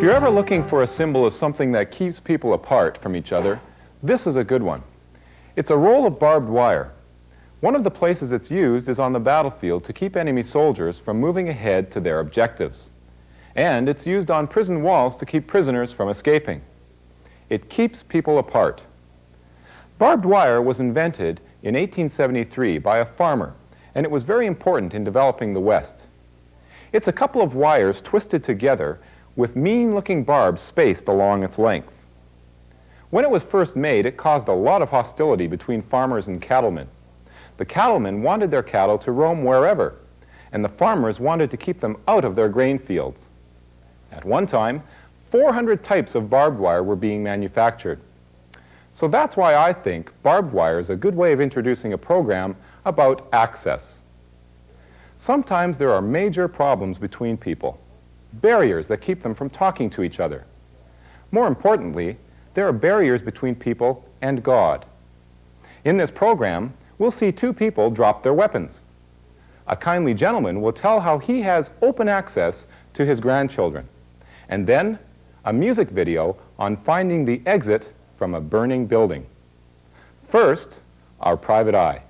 you're ever looking for a symbol of something that keeps people apart from each other, this is a good one. It's a roll of barbed wire. One of the places it's used is on the battlefield to keep enemy soldiers from moving ahead to their objectives. And it's used on prison walls to keep prisoners from escaping. It keeps people apart. Barbed wire was invented in 1873 by a farmer, and it was very important in developing the West. It's a couple of wires twisted together with mean-looking barbs spaced along its length. When it was first made, it caused a lot of hostility between farmers and cattlemen. The cattlemen wanted their cattle to roam wherever, and the farmers wanted to keep them out of their grain fields. At one time, 400 types of barbed wire were being manufactured. So that's why I think barbed wire is a good way of introducing a program about access. Sometimes there are major problems between people, barriers that keep them from talking to each other. More importantly, there are barriers between people and God. In this program, we'll see two people drop their weapons. A kindly gentleman will tell how he has open access to his grandchildren, and then a music video on finding the exit from a burning building. First, our private eye.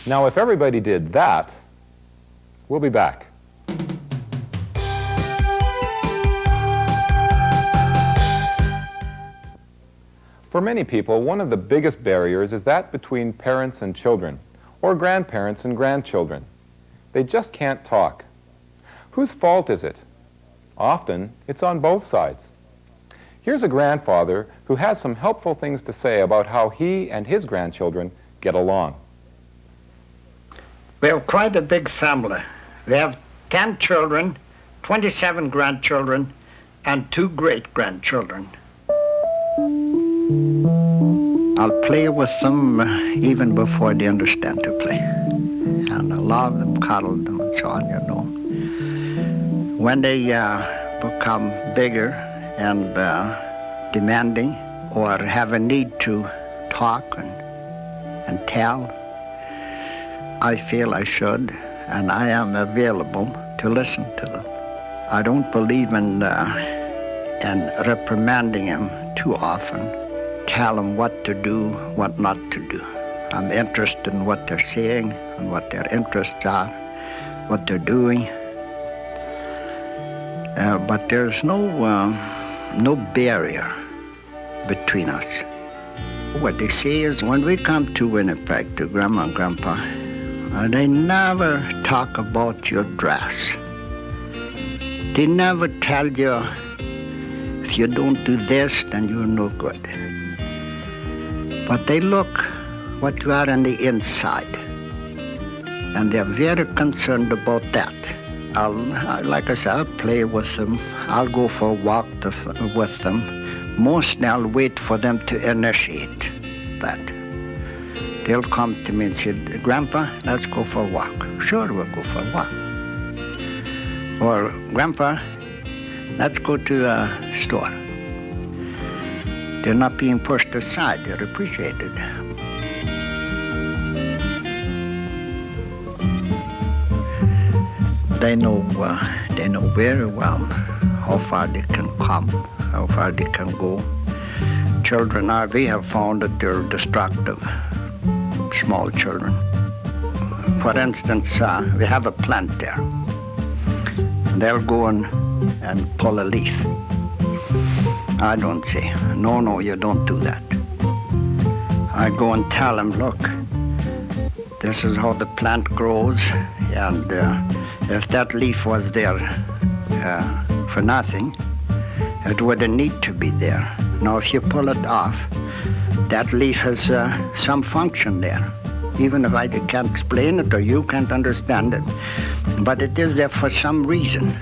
Now, if everybody did that, we'll be back. For many people, one of the biggest barriers is that between parents and children, or grandparents and grandchildren. They just can't talk. Whose fault is it? Often, it's on both sides. Here's a grandfather who has some helpful things to say about how he and his grandchildren get along. We have quite a big family. We have 10 children, 27 grandchildren, and 2 great-grandchildren. I'll play with them even before they understand to play. And I love them, cuddle them, and so on, you know. When they become bigger and demanding or have a need to talk and tell, I feel I should, and I am available to listen to them. I don't believe in reprimanding them too often, tell them what to do, what not to do. I'm interested in what they're saying and what their interests are, what they're doing. But there's no barrier between us. What they say is when we come to Winnipeg, to Grandma and Grandpa, They never talk about your dress. They never tell you, if you don't do this, then you're no good. But they look what you are on the inside. And they're very concerned about that. Like I said, I'll play with them. I'll go for a walk with them. Mostly I'll wait for them to initiate that. They'll come to me and say, Grandpa, let's go for a walk. Sure, we'll go for a walk. Or, Grandpa, let's go to the store. They're not being pushed aside. They're appreciated. They know very well how far they can come, how far they can go. Children we have found that they're destructive, small children. For instance, we have a plant there. They'll go and pull a leaf. I don't say, no, you don't do that. I go and tell them, look, this is how the plant grows, and if that leaf was there for nothing, it wouldn't need to be there. Now, if you pull it off, that leaf has some function there. Even if I can't explain it or you can't understand it, but it is there for some reason.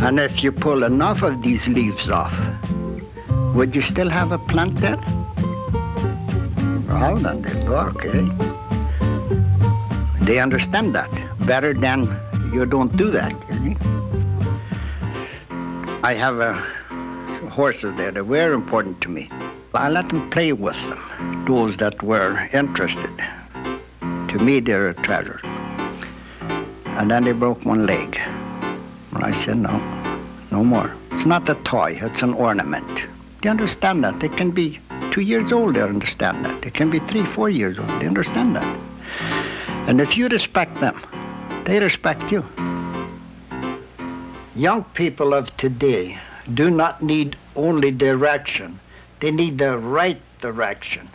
And if you pull enough of these leaves off, would you still have a plant there? Well, then they go, okay. They understand that better than you don't do that, you see. I have horses there. They're very important to me. I let them play with them, those that were interested. To me, they're a treasure. And then they broke one leg. And I said, no more. It's not a toy, it's an ornament. They understand that. They can be 2 years old, they understand that. They can be 3, 4 years old, they understand that. And if you respect them, they respect you. Young people of today do not need only direction, they need the right direction.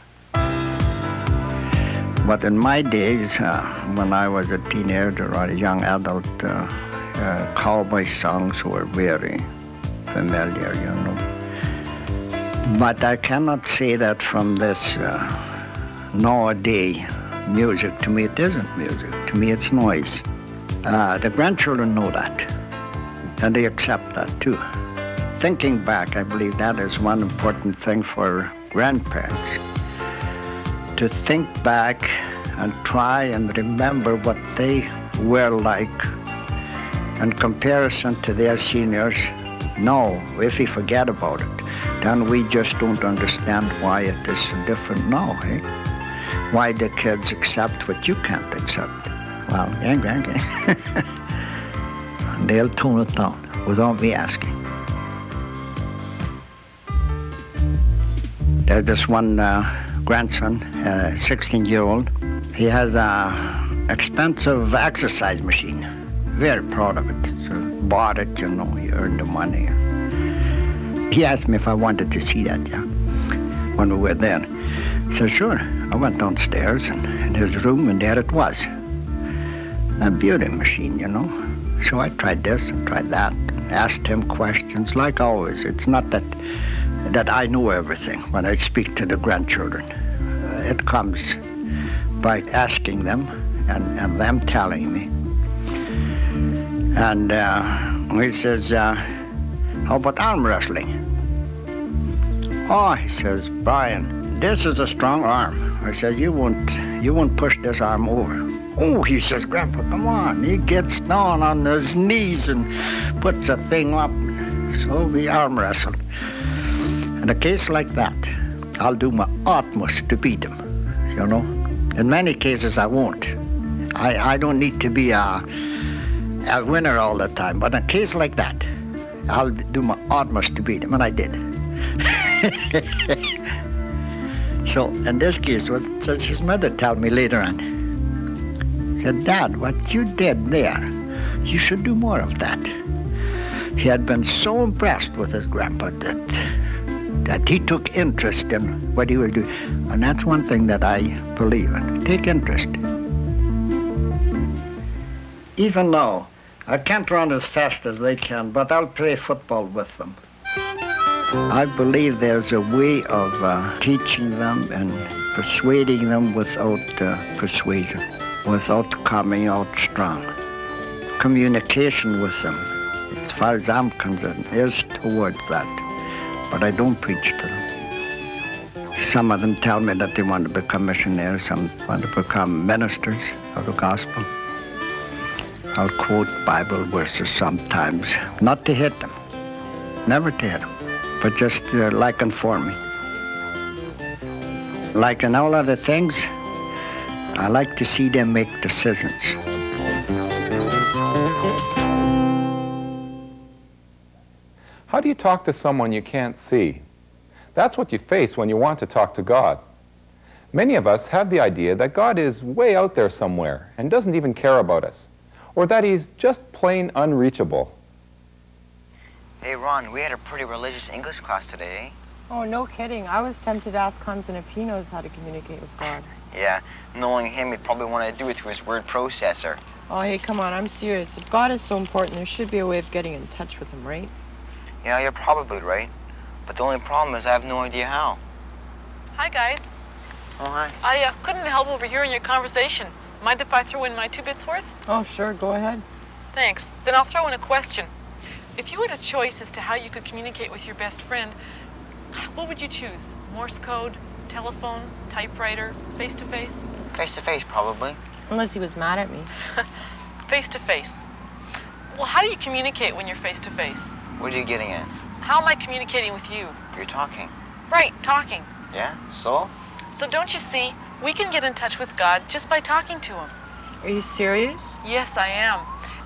But in my days, when I was a teenager or a young adult, cowboy songs were very familiar, you know. But I cannot say that from this nowadays music. To me, it isn't music. To me, it's noise. The grandchildren know that, and they accept that too. Thinking back, I believe that is one important thing for grandparents, to think back and try and remember what they were like in comparison to their seniors. No, if we forget about it, then we just don't understand why it is so different now, eh? Why the kids accept what you can't accept. Well, gang. And they'll tone it down without me asking. There's this one grandson, 16-year-old. He has an expensive exercise machine. Very proud of it. So bought it, you know, he earned the money. He asked me if I wanted to see that, when we were there. I said, sure. I went downstairs and in his room, and there it was. A beauty machine, you know. So I tried this and tried that, and asked him questions like always. It's not that I know everything when I speak to the grandchildren. It comes by asking them and them telling me. And he says, how about arm wrestling? Oh, he says, Brian, this is a strong arm. I said, you won't push this arm over. Oh, he says, Grandpa, come on. He gets down on his knees and puts a thing up. So we arm wrestled. In a case like that, I'll do my utmost to beat him, you know. In many cases, I won't. I don't need to be a winner all the time, but in a case like that, I'll do my utmost to beat him, and I did. So in this case, what does his mother tell me later on? Said, Dad, what you did there, you should do more of that. He had been so impressed with his grandpa that he took interest in what he was doing. And that's one thing that I believe in. Take interest. Even now, I can't run as fast as they can, but I'll play football with them. I believe there's a way of teaching them and persuading them without persuasion, without coming out strong. Communication with them, as far as I'm concerned, is towards that, but I don't preach to them. Some of them tell me that they want to become missionaries, some want to become ministers of the gospel. I'll quote Bible verses sometimes, not to hit them, never to hit them, but just like informing. Like in all other things, I like to see them make decisions. How do you talk to someone you can't see? That's what you face when you want to talk to God. Many of us have the idea that God is way out there somewhere and doesn't even care about us, or that He's just plain unreachable. Hey, Ron, we had a pretty religious English class today, eh? Oh, no kidding. I was tempted to ask Hansen if he knows how to communicate with God. Yeah, knowing him, he'd probably want to do it through his word processor. Oh, hey, come on, I'm serious. If God is so important, there should be a way of getting in touch with Him, right? Yeah, you're probably right. But the only problem is I have no idea how. Hi, guys. Oh, hi. I couldn't help overhearing your conversation. Mind if I throw in my 2 bits worth? Oh, sure, go ahead. Thanks. Then I'll throw in a question. If you had a choice as to how you could communicate with your best friend, what would you choose? Morse code, telephone, typewriter, face-to-face? Face-to-face, probably. Unless he was mad at me. Face-to-face. Well, how do you communicate when you're face-to-face? What are you getting at? How am I communicating with you? You're talking. Right, talking. Yeah? So? So don't you see, we can get in touch with God just by talking to Him. Are you serious? Yes, I am.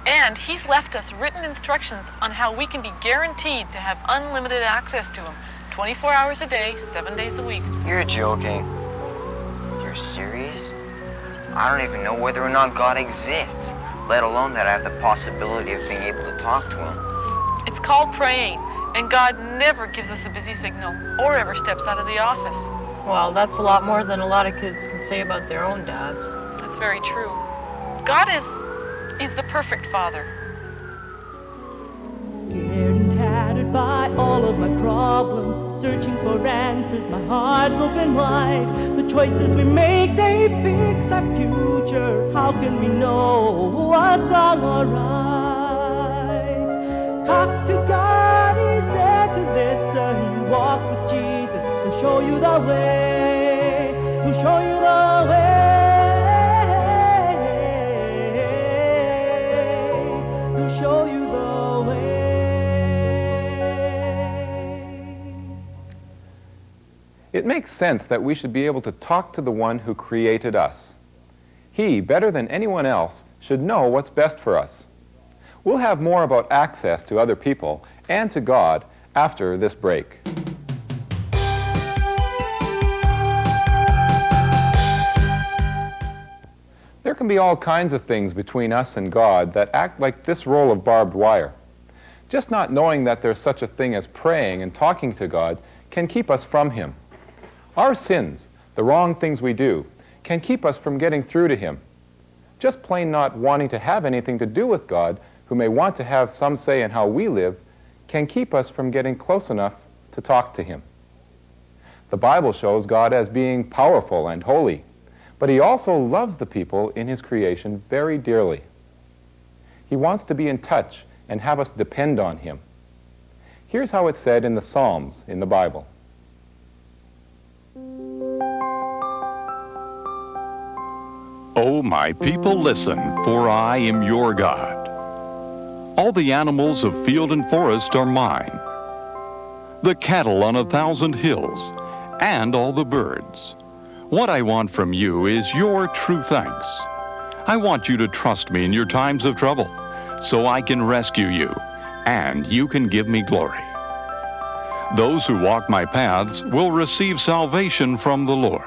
And He's left us written instructions on how we can be guaranteed to have unlimited access to Him, 24 hours a day, 7 days a week. You're joking. You're serious? I don't even know whether or not God exists, let alone that I have the possibility of being able to talk to Him. It's called praying, and God never gives us a busy signal or ever steps out of the office. Well, that's a lot more than a lot of kids can say about their own dads. That's very true. God is the perfect father. Scared and tattered by all of my problems, searching for answers, my heart's open wide. The choices we make, they fix our future. How can we know what's wrong or right? Talk to God, He's there to listen. Walk with Jesus, He'll show you the way. He'll show you the way. He'll show you the way. It makes sense that we should be able to talk to the one who created us. He, better than anyone else, should know what's best for us. We'll have more about access to other people and to God after this break. There can be all kinds of things between us and God that act like this roll of barbed wire. Just not knowing that there's such a thing as praying and talking to God can keep us from Him. Our sins, the wrong things we do, can keep us from getting through to Him. Just plain not wanting to have anything to do with God, who may want to have some say in how we live, can keep us from getting close enough to talk to Him. The Bible shows God as being powerful and holy, but He also loves the people in His creation very dearly. He wants to be in touch and have us depend on Him. Here's how it's said in the Psalms in the Bible. O my people, listen, for I am your God. All the animals of field and forest are mine, the cattle on 1,000 hills, and all the birds. What I want from you is your true thanks. I want you to trust me in your times of trouble, so I can rescue you, and you can give me glory. Those who walk my paths will receive salvation from the Lord.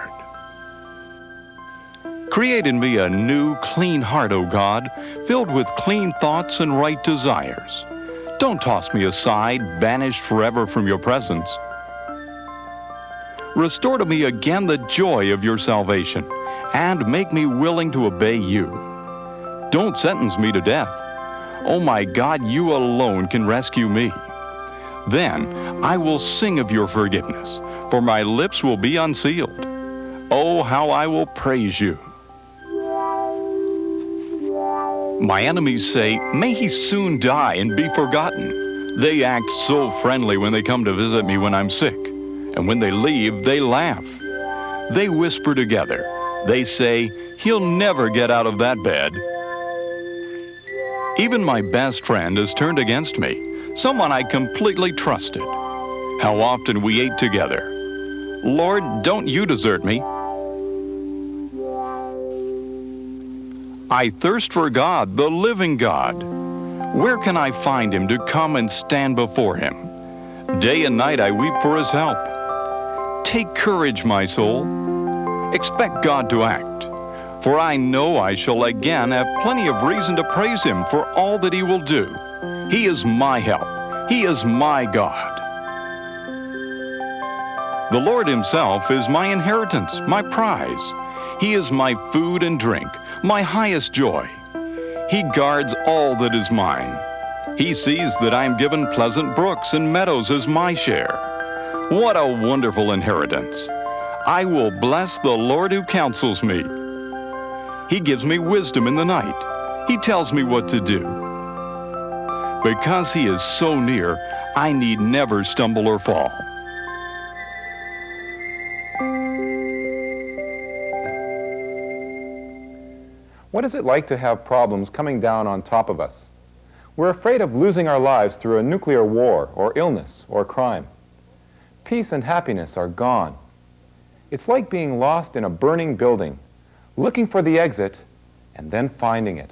Create in me a new, clean heart, O God, filled with clean thoughts and right desires. Don't toss me aside, banished forever from your presence. Restore to me again the joy of your salvation, and make me willing to obey you. Don't sentence me to death. Oh my God, you alone can rescue me. Then I will sing of your forgiveness, for my lips will be unsealed. Oh, how I will praise you. My enemies say, may he soon die and be forgotten. They act so friendly when they come to visit me when I'm sick, and when they leave, they laugh. They whisper together. They say, he'll never get out of that bed. Even my best friend has turned against me, someone I completely trusted. How often we ate together. Lord, don't you desert me. I thirst for God, the living God. Where can I find him to come and stand before him? Day and night I weep for his help. Take courage, my soul. Expect God to act, for I know I shall again have plenty of reason to praise him for all that he will do. He is my help. He is my God. The Lord himself is my inheritance, my prize. He is my food and drink, my highest joy. He guards all that is mine. He sees that I am given pleasant brooks and meadows as my share. What a wonderful inheritance. I will bless the Lord who counsels me. He gives me wisdom in the night. He tells me what to do. Because he is so near, I need never stumble or fall. What is it like to have problems coming down on top of us? We're afraid of losing our lives through a nuclear war or illness or crime. Peace and happiness are gone. It's like being lost in a burning building, looking for the exit and then finding it.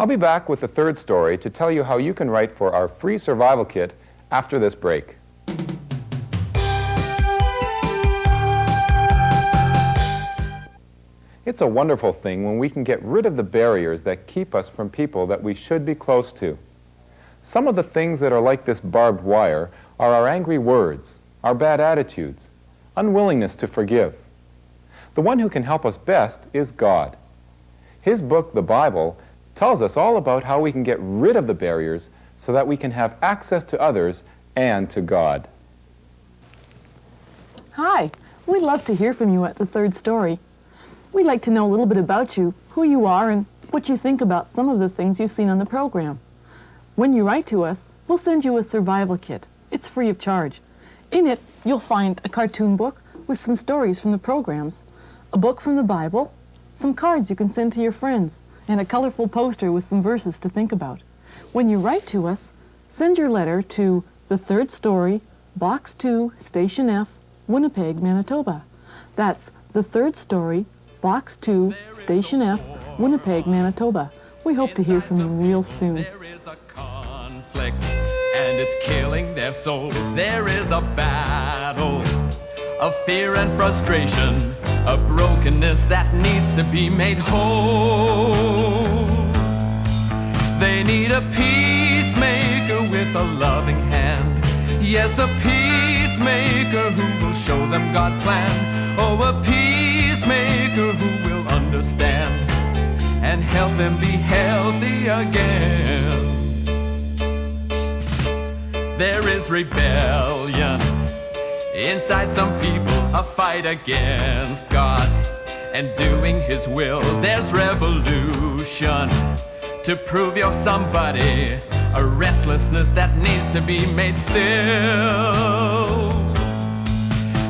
I'll be back with the third story to tell you how you can write for our free survival kit after this break. It's a wonderful thing when we can get rid of the barriers that keep us from people that we should be close to. Some of the things that are like this barbed wire are our angry words, our bad attitudes, unwillingness to forgive. The one who can help us best is God. His book, the Bible, tells us all about how we can get rid of the barriers so that we can have access to others and to God. Hi, we'd love to hear from you at the third story. We'd like to know a little bit about you, who you are, and what you think about some of the things you've seen on the program. When you write to us, we'll send you a survival kit. It's free of charge. In it, you'll find a cartoon book with some stories from the programs, a book from the Bible, some cards you can send to your friends, and a colorful poster with some verses to think about. When you write to us, send your letter to The Third Story, Box 2, Station F, Winnipeg, Manitoba. That's The Third Story, Box 2, Station F, Winnipeg, Manitoba. We hope to hear from you real soon. There is a conflict, and it's killing their soul. There is a battle of fear and frustration, a brokenness that needs to be made whole. They need a peacemaker with a loving hand. Yes, a peacemaker who will show them God's plan. Oh, a peacemaker who will understand and help them be healthy again. There is rebellion inside some people, a fight against God and doing His will. There's revolution to prove you're somebody, a restlessness that needs to be made still.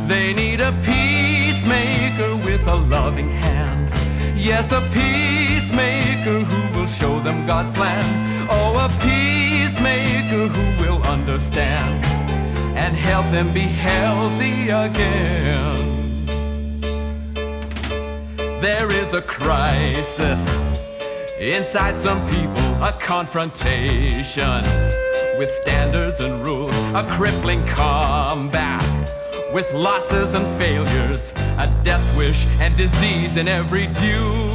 They need a peacemaker with a loving hand. Yes, a peacemaker who will show them God's plan. Oh, a peacemaker who will understand and help them be healthy again. There is a crisis inside some people, a confrontation with standards and rules, a crippling combat with losses and failures, a death wish and disease in every due.